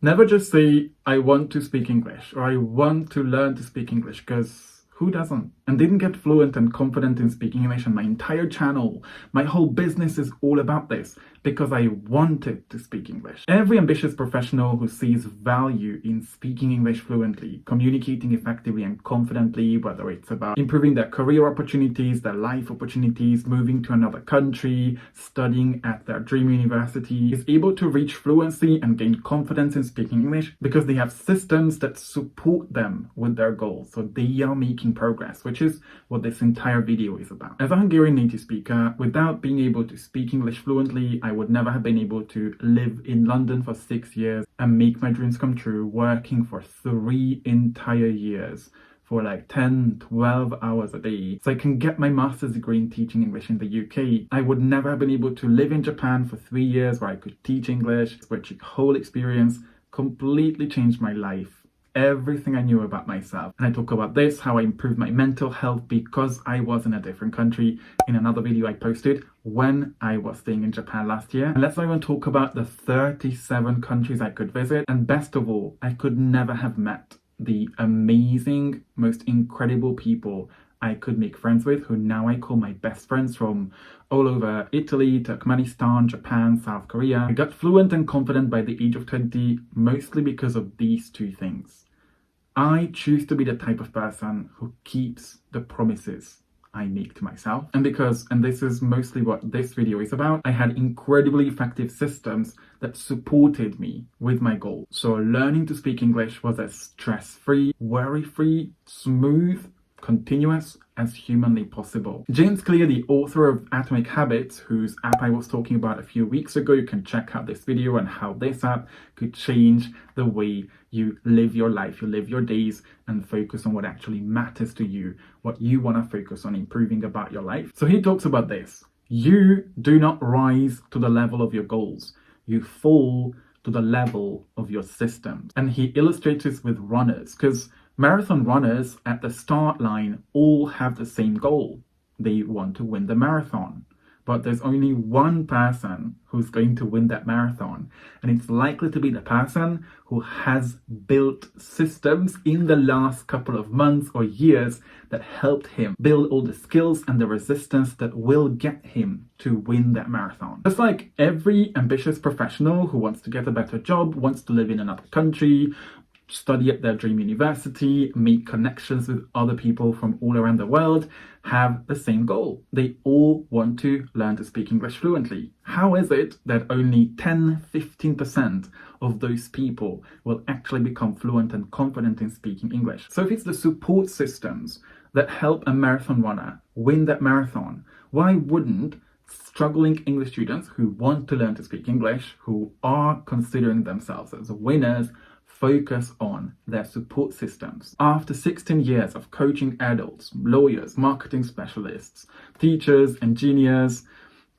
Never just say, I want to speak English or I want to learn to speak English, because who doesn't? And didn't get fluent and confident in speaking English, and my entire channel, my whole business is all about this because I wanted to speak English. Every ambitious professional who sees value in speaking English fluently, communicating effectively and confidently, whether it's about improving their career opportunities, their life opportunities, moving to another country, studying at their dream university, is able to reach fluency and gain confidence in speaking English because they have systems that support them with their goals. So they are making progress, which is what this entire video is about. As a Hungarian native speaker, without being able to speak English fluently, I would never have been able to live in London for 6 years and make my dreams come true, working for 3 entire years for like 10, 12 hours a day, so I can get my master's degree in teaching English in the UK. I would never have been able to live in Japan for 3 years where I could teach English, which whole experience completely changed my life. Everything I knew about myself. And I talk about this, how I improved my mental health because I was in a different country, in another video I posted when I was staying in Japan last year. And let's not even talk about the 37 countries I could visit. And best of all, I could never have met the amazing, most incredible people I could make friends with, who now I call my best friends, from all over Italy, Turkmenistan, Japan, South Korea. I got fluent and confident by the age of 20, mostly because of these two things. I choose to be the type of person who keeps the promises I make to myself. And because, and this is mostly what this video is about, I had incredibly effective systems that supported me with my goal. So learning to speak English was as stress-free, worry-free, smooth, continuous as humanly possible. James Clear, the author of Atomic Habits, whose app I was talking about a few weeks ago, you can check out this video and how this app could change the way you live your life, you live your days, and focus on what actually matters to you, what you want to focus on improving about your life. So he talks about this. You do not rise to the level of your goals. You fall to the level of your systems. And he illustrates this with runners, because marathon runners at the start line all have the same goal. They want to win the marathon. But there's only one person who's going to win that marathon. And it's likely to be the person who has built systems in the last couple of months or years that helped him build all the skills and the resistance that will get him to win that marathon. Just like every ambitious professional who wants to get a better job, wants to live in another country, study at their dream university, make connections with other people from all around the world, have the same goal. They all want to learn to speak English fluently. How is it that only 10-15% of those people will actually become fluent and confident in speaking English? So if it's the support systems that help a marathon runner win that marathon, why wouldn't struggling English students who want to learn to speak English, who are considering themselves as winners, focus on their support systems? After 16 years of coaching adults, lawyers, marketing specialists, teachers, engineers,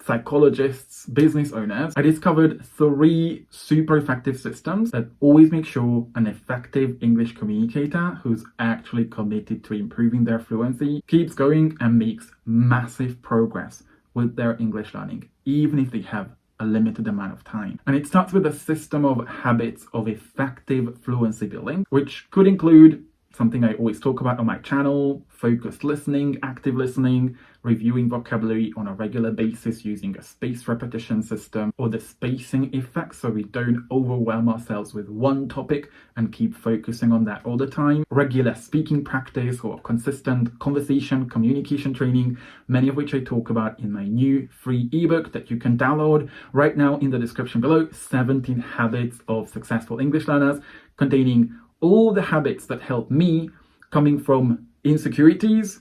psychologists, business owners, I discovered 3 super effective systems that always make sure an effective English communicator who's actually committed to improving their fluency keeps going and makes massive progress with their English learning, even if they have a limited amount of time. And it starts with a system of habits of effective fluency building, which could include something I always talk about on my channel: focused listening, active listening, reviewing vocabulary on a regular basis using a spaced repetition system, or the spacing effect, so we don't overwhelm ourselves with one topic and keep focusing on that all the time, regular speaking practice, or consistent conversation communication training, many of which I talk about in my new free ebook that you can download right now in the description below, 17 Habits of Successful English Learners, containing all the habits that help me, coming from insecurities,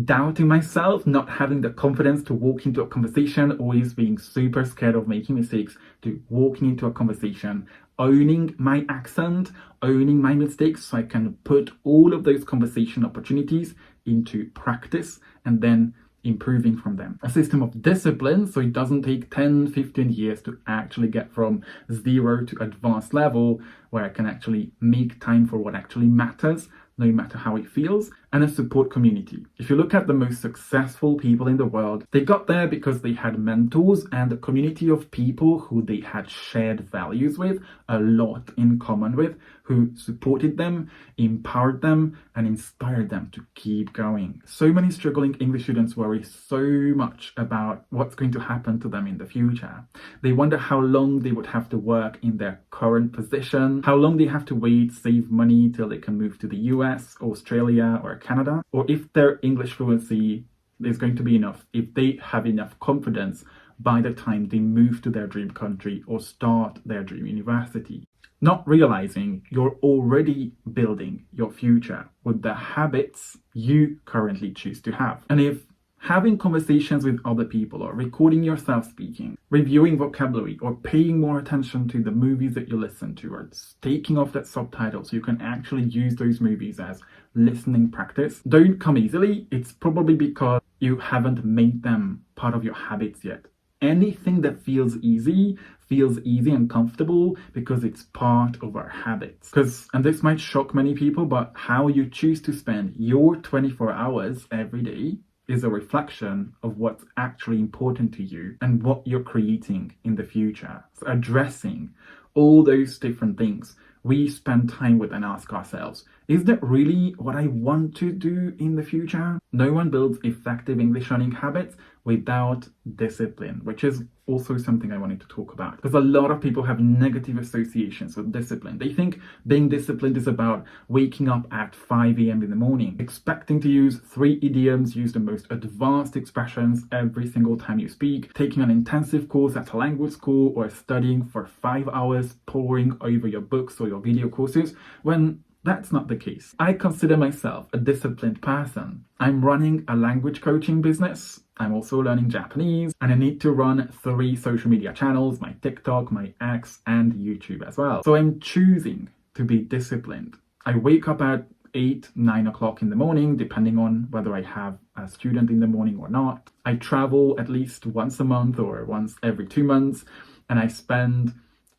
doubting myself, not having the confidence to walk into a conversation, always being super scared of making mistakes, to walking into a conversation, owning my accent, owning my mistakes, so I can put all of those conversation opportunities into practice and then improving from them. A system of discipline, so it doesn't take 10-15 years to actually get from 0 to advanced level, where I can actually make time for what actually matters, no matter how it feels. and a support community. If you look at the most successful people in the world, they got there because they had mentors and a community of people who they had shared values with, a lot in common with, who supported them, empowered them, and inspired them to keep going. So many struggling English students worry so much about what's going to happen to them in the future. They wonder how long they would have to work in their current position, how long they have to wait, save money till they can move to the US, Australia, or Canada, or if their English fluency is going to be enough, if they have enough confidence by the time they move to their dream country or start their dream university. Not realizing you're already building your future with the habits you currently choose to have. And if having conversations with other people or recording yourself speaking, reviewing vocabulary, or paying more attention to the movies that you listen to, or taking off that subtitle so you can actually use those movies as listening practice, don't come easily, it's probably because you haven't made them part of your habits yet. Anything that feels easy and comfortable because it's part of our habits. And this might shock many people, but how you choose to spend your 24 hours every day is a reflection of what's actually important to you and what you're creating in the future. So addressing all those different things we spend time with and ask ourselves, is that really what I want to do in the future? No one builds effective English learning habits without discipline, which is also something I wanted to talk about. Because a lot of people have negative associations with discipline. They think being disciplined is about waking up at 5 a.m. in the morning, expecting to use 3 idioms, use the most advanced expressions every single time you speak, taking an intensive course at a language school, or studying for 5 hours, poring over your books or your video courses, when that's not the case. I consider myself a disciplined person. I'm running a language coaching business. I'm also learning Japanese, and I need to run 3 social media channels, my TikTok, my X, and YouTube as well. So I'm choosing to be disciplined. I wake up at 8, 9 o'clock in the morning, depending on whether I have a student in the morning or not. I travel at least once a month or once every 2 months, and I spend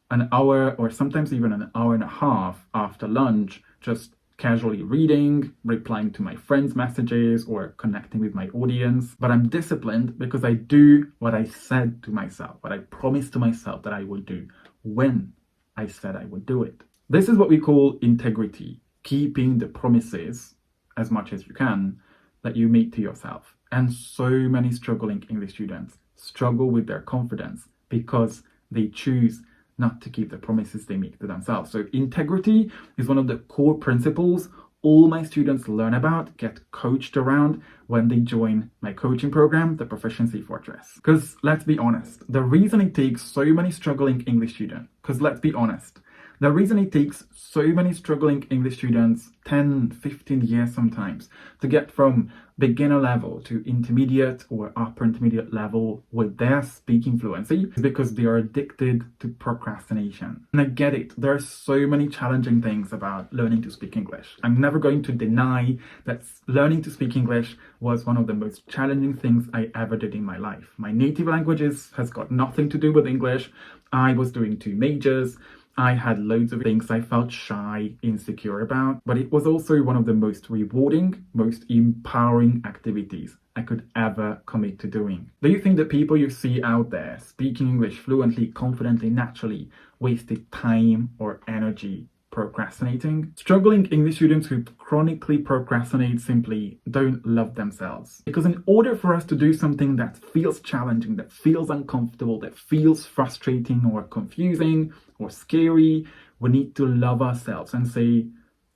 an hour or sometimes even an hour and a half after lunch just casually reading, replying to my friends' messages, or connecting with my audience. But I'm disciplined because I do what I said to myself, what I promised to myself that I would do when I said I would do it. This is what we call integrity, keeping the promises as much as you can that you make to yourself. And so many struggling English students struggle with their confidence because they choose not to keep the promises they make to themselves. So integrity is one of the core principles all my students learn about, get coached around when they join my coaching program, the Proficiency Fortress. Because let's be honest, the reason it takes so many struggling English students, the reason it takes so many struggling English students 10, 15 years sometimes to get from beginner level to intermediate or upper intermediate level with their speaking fluency is because they are addicted to procrastination. And I get it, there are so many challenging things about learning to speak English. I'm never going to deny that learning to speak English was one of the most challenging things I ever did in my life. My native languages has got nothing to do with English. I was doing 2 majors. I had loads of things I felt shy, insecure about, but it was also one of the most rewarding, most empowering activities I could ever commit to doing. Do you think the people you see out there speaking English fluently, confidently, naturally wasted time or energy procrastinating? Struggling English students who chronically procrastinate simply don't love themselves. Because in order for us to do something that feels challenging, that feels uncomfortable, that feels frustrating or confusing or scary, we need to love ourselves and say,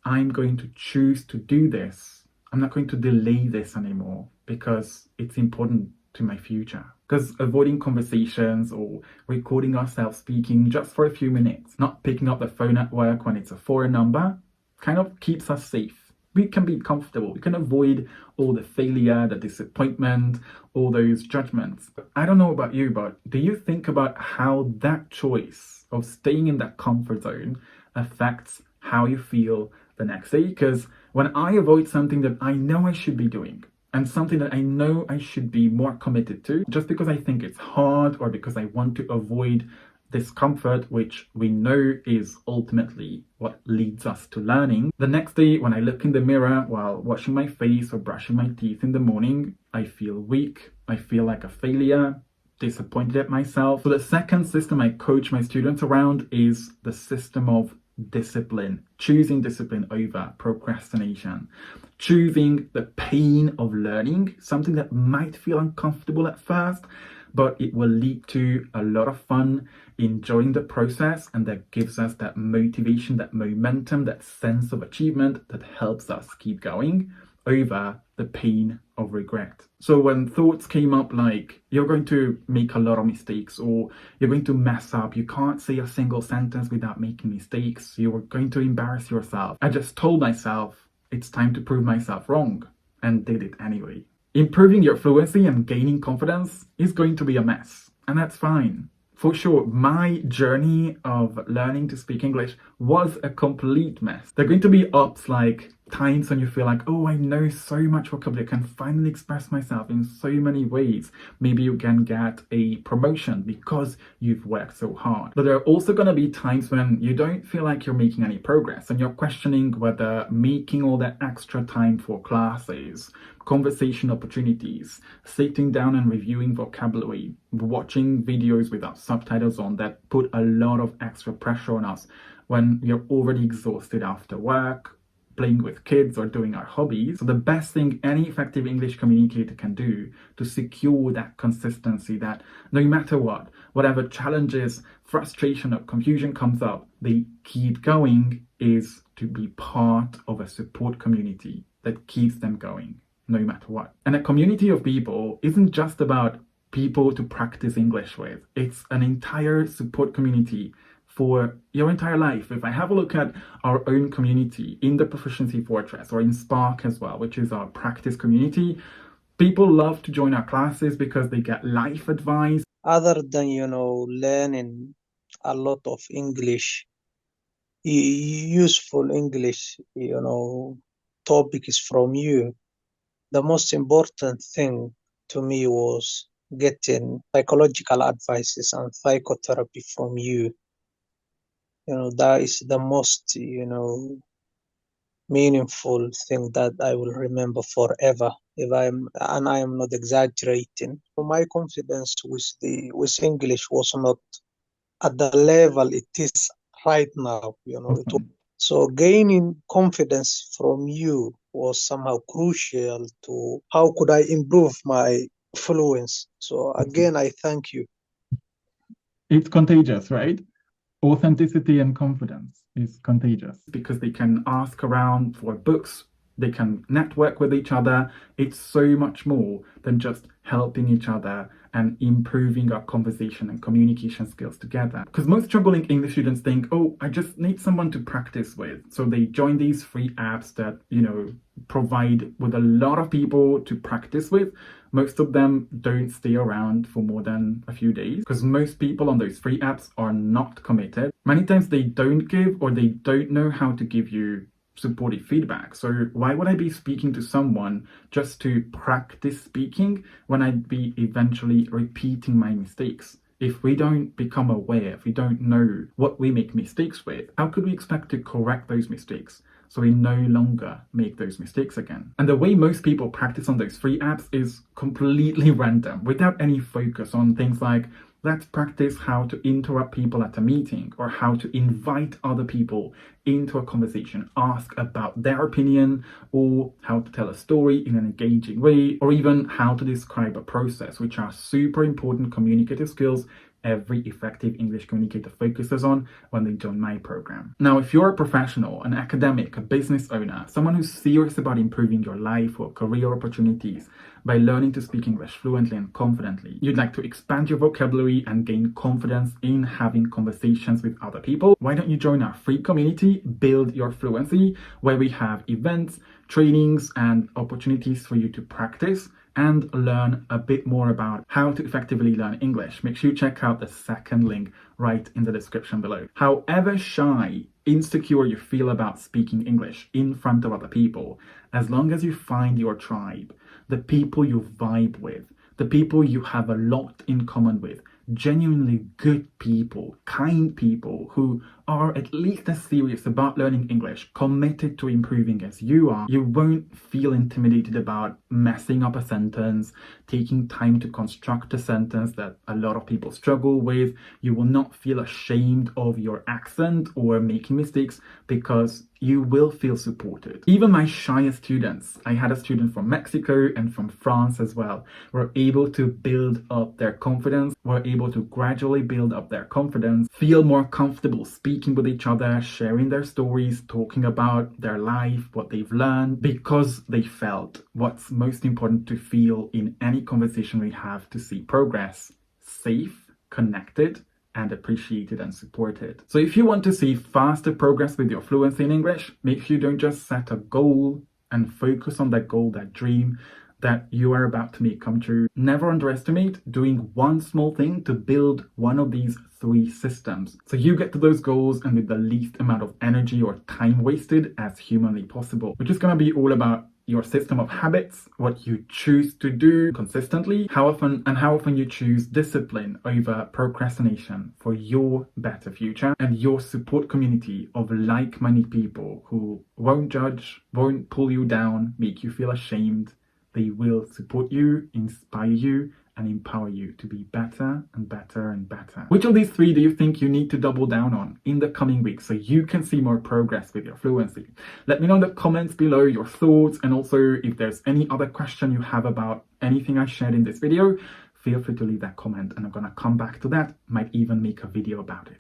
I'm going to choose to do this. I'm not going to delay this anymore because it's important to my future. Because avoiding conversations or recording ourselves speaking just for a few minutes, not picking up the phone at work when it's a foreign number, kind of keeps us safe. We can be comfortable. We can avoid all the failure, the disappointment, all those judgments. I don't know about you, but do you think about how that choice of staying in that comfort zone affects how you feel the next day? Because when I avoid something that I know I should be doing, and something that I know I should be more committed to, just because I think it's hard or because I want to avoid discomfort, which we know is ultimately what leads us to learning. The next day, when I look in the mirror while washing my face or brushing my teeth in the morning, I feel weak. I feel like a failure, disappointed at myself. So the second system I coach my students around is the system of discipline, choosing discipline over procrastination, choosing the pain of learning, something that might feel uncomfortable at first, but it will lead to a lot of fun, enjoying the process, and that gives us that motivation, that momentum, that sense of achievement that helps us keep going over the pain of regret. So when thoughts came up like, you're going to make a lot of mistakes, or you're going to mess up, you can't say a single sentence without making mistakes, you're going to embarrass yourself, I just told myself, it's time to prove myself wrong, and did it anyway. Improving your fluency and gaining confidence is going to be a mess, and that's fine. For sure, my journey of learning to speak English was a complete mess. There are going to be ups, like times when you feel like, oh, I know so much vocabulary, I can finally express myself in so many ways. Maybe you can get a promotion because you've worked so hard. But there are also going to be times when you don't feel like you're making any progress and you're questioning whether making all that extra time for classes, conversation opportunities, sitting down and reviewing vocabulary, watching videos without subtitles on, that put a lot of extra pressure on us when we're already exhausted after work, playing with kids, or doing our hobbies. So the best thing any effective English communicator can do to secure that consistency, that no matter what, whatever challenges, frustration or confusion comes up, they keep going, is to be part of a support community that keeps them going no matter what. And a community of people isn't just about people to practice English with. It's an entire support community for your entire life. If I have a look at our own community in the Proficiency Fortress, or in Spark as well, which is our practice community, people love to join our classes because they get life advice. Other than, learning a lot of English, useful English, topics from you, the most important thing to me was getting psychological advices and psychotherapy from you. That is the most, meaningful thing that I will remember forever. I am not exaggerating. My confidence with English was not at the level it is right now. So gaining confidence from you was somehow crucial to how could I improve my fluency. So again, I thank you. It's contagious, right? Authenticity and confidence is contagious because they can ask around for books, they can network with each other. It's so much more than just helping each other and improving our conversation and communication skills together. Because most struggling English students think, oh, I just need someone to practice with. So they join these free apps that, provide with a lot of people to practice with. Most of them don't stay around for more than a few days because most people on those free apps are not committed. Many times they don't give, or they don't know how to give you supportive feedback. So why would I be speaking to someone just to practice speaking when I'd be eventually repeating my mistakes? If we don't become aware, if we don't know what we make mistakes with, how could we expect to correct those mistakes so we no longer make those mistakes again? And the way most people practice on those free apps is completely random, without any focus on things like, let's practice how to interrupt people at a meeting, or how to invite other people into a conversation, ask about their opinion, or how to tell a story in an engaging way, or even how to describe a process, which are super important communicative skills every effective English communicator focuses on when they join my program. Now, if you're a professional, an academic, a business owner, someone who's serious about improving your life or career opportunities by learning to speak English fluently and confidently, you'd like to expand your vocabulary and gain confidence in having conversations with other people, why don't you join our free community, Build Your Fluency, where we have events, trainings, and opportunities for you to practice and learn a bit more about how to effectively learn English. Make sure you check out the second link right in the description below. However shy, insecure you feel about speaking English in front of other people, as long as you find your tribe, the people you vibe with, the people you have a lot in common with, genuinely good people, kind people who are at least as serious about learning English, committed to improving as you are, you won't feel intimidated about messing up a sentence, taking time to construct a sentence that a lot of people struggle with. You will not feel ashamed of your accent or making mistakes because you will feel supported. Even my shyest students, I had a student from Mexico and from France as well, were able to build up their confidence, were able to gradually build up their confidence, feel more comfortable speaking with each other, sharing their stories, talking about their life, what they've learned, because they felt what's most important to feel in any conversation we have to see progress: safe, connected, and appreciated and supported. So if you want to see faster progress with your fluency in English, make sure you don't just set a goal and focus on that goal, that dream that you are about to make come true. Never underestimate doing one small thing to build one of these 3 systems, so you get to those goals and with the least amount of energy or time wasted as humanly possible, which is going to be all about your system of habits, what you choose to do consistently, how often you choose discipline over procrastination for your better future, and your support community of like-minded people who won't judge, won't pull you down, make you feel ashamed. They will support you, inspire you, and empower you to be better and better and better. Which of these 3 do you think you need to double down on in the coming weeks so you can see more progress with your fluency? Let me know in the comments below your thoughts, and also if there's any other question you have about anything I shared in this video, feel free to leave that comment and I'm gonna come back to that, might even make a video about it.